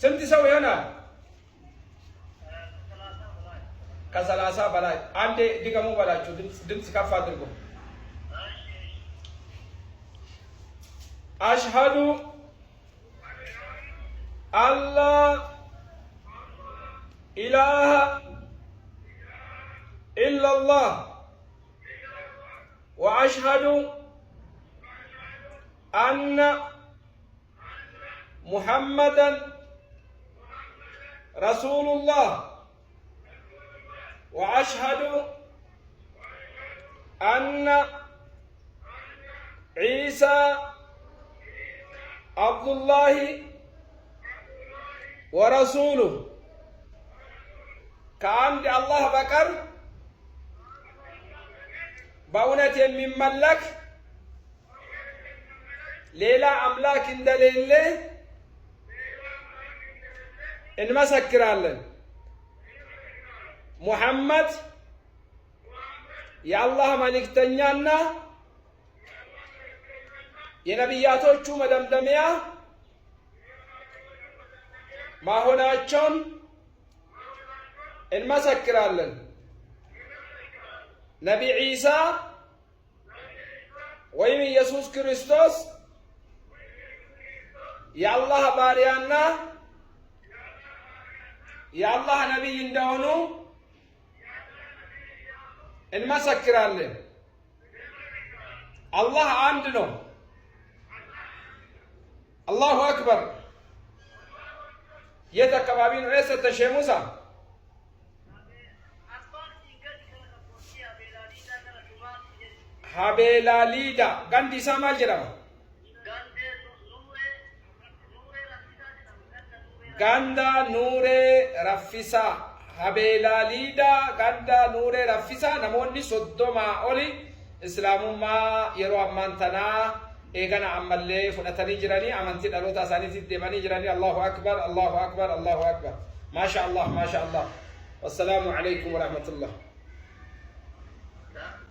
ስንት ሰው ይሆናል? ከ30 በላይ። አንዴ ድገሙ በላችሁ። ድምፅ ከፍ አድርጉ። አሽሀዱ አላ ኢላሃ ኢላላህ ወአሽሀዱ አነ ሙሐመደን ረሱሉላህ وأشهد أن عيسى عبد الله ورسوله كأن الله بكر بأونة من ملك ليلا أملاك دليل إن ما سكرالن محمد يا الله مالك تنيانا يا نبياتوچو مدمدميا ما هوناچون እንመሰክራለን ነቢ ዒሳ ወይም ኢየሱስ ክርስቶስ የአላህ ባሪያና የአላህ ነቢይ እንደሆኑ እንመሰክራለን። አላህ አንድ ነው። አላሁ አክበር። የት አካባቢ ነው የሰጠሽ ሙሳ? ሀቤላሊዳ ጋንዲሳ ማል ጀራማ ጋንዳ ኑሬ ረፊሳ ሀቤላሊዳ ጋንዳ ኑሬ ረፊሳ ነሞኒ ሶዶማ ኦሊ እስላሙማ የሮ አማንተና ኤገና አመሌ ፉነተኒ ጅራኒ አመንቲ ዳሎታ ሳኒቲ ደማኒ ጅራኒ አላሁ አክበር አላሁ አክበር አላሁ አክበር ማሻአላህ ማሻአላህ ወሰላሙ ዐለይኩም ወራህመቱላህ